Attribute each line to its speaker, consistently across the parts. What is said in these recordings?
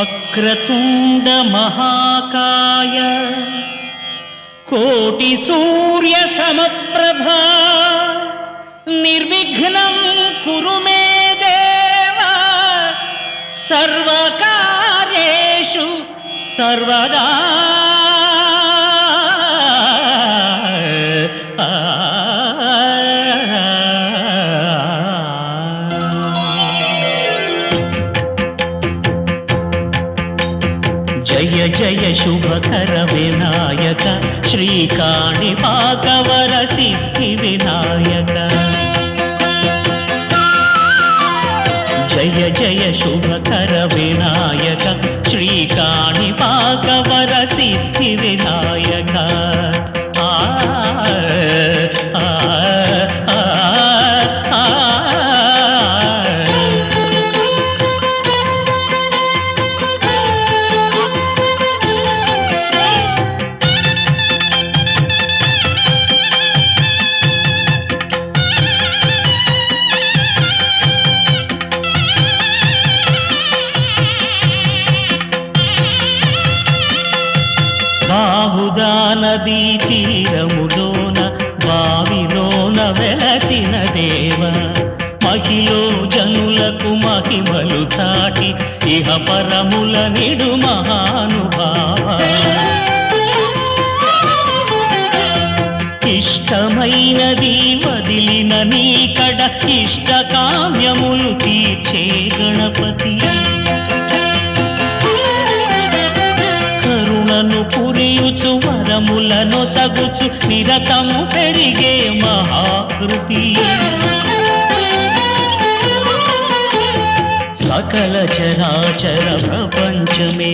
Speaker 1: వక్రతుండ మహాకాయ కోటి సూర్య సమప్రభా నిర్విఘ్నం కురు మే దేవ సర్వకార్యేషు సర్వదా. జయ జయ శుభకర వినాయక శ్రీకాణిపాకవర సిద్ధి వినాయక. జయ జయ శుభకర వినాయక శ్రీకాణిపాకవర సిద్ధి వినాయక. బాహుదా నదీ తీరములోన బావిలోన వెలసిన దేవ మహిలో జనులకు మహిమలు చాటి ఇహ పరముల నిడు మహానుభావ. ఇష్టమైనది వదిలిన నీకడ ఇష్ట కామ్యములు తీర్చే గణపతి. కరుణను పురియుచు వరములను సగుచు నిరతము పెరిగే మహాకృతి. సకల చరాచర ప్రపంచమే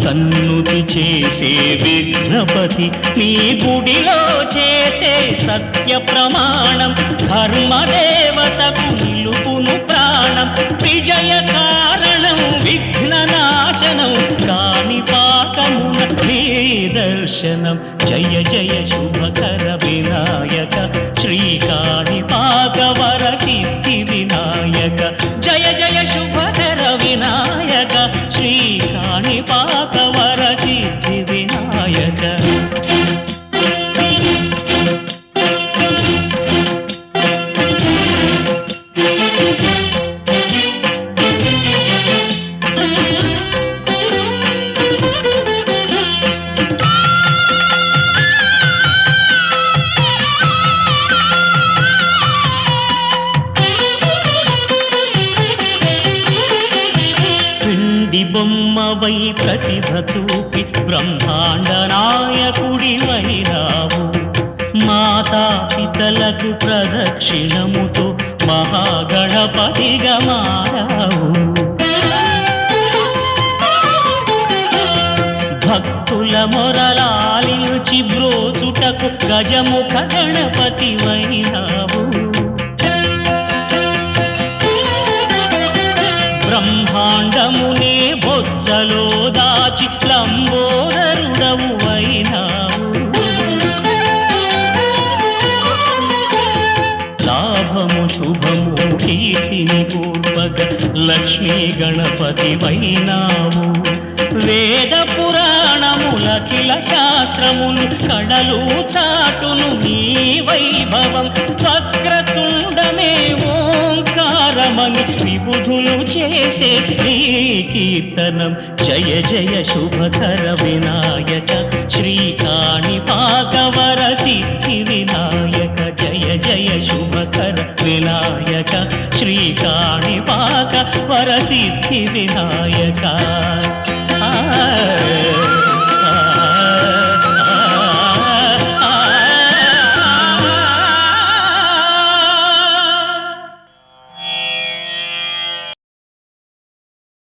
Speaker 1: సన్నుతి చేసే విఘ్నపతి. నీ గుడిలో చేసే సత్య ప్రమాణం ధర్మదేవతకు నిలుపును ప్రాణం. విజయ కారణం విఘ్న నాశనం కాణిపాకమున నీ దర్శనం. జయ జయ శుభకర వినాయక శ్రీకాణిపాకవర సిద్ధి వినాయక. జయ జయ శుభకర వినాయక శ్రీకాణిపాకవర సిద్ధి వినాయక. బొమ్మవై ప్రతిభ చూపి బ్రహ్మాండ నాయకుడివైనావు. మాతా పితలకు ప్రదక్షిణముతో మహాగణపతిగా మారావు. భక్తుల మొరలాలించి బ్రోచుటకు గజముఖ గణపతివైనావు. బ్రహ్మాండమునే బొజ్జలో దాచి లంబోదరుడవు అయినావు. లాభము శుభము కీర్తిని పూర్వగ లక్ష్మీ గణపతి వైనావు. వేద పురాణములఖిల శాస్త్రములు కడలు చాటును నీ వైభవం. వక్రతుండమే ఓంకారమని విబుధులు చేసే నీ కీర్తనం. జయ జయ శుభకర వినాయక శ్రీకాణిపాకవర సిద్ధి వినాయక. జయ జయ శుభకర వినాయక శ్రీకాణిపాకవర సిద్ధి వినాయక.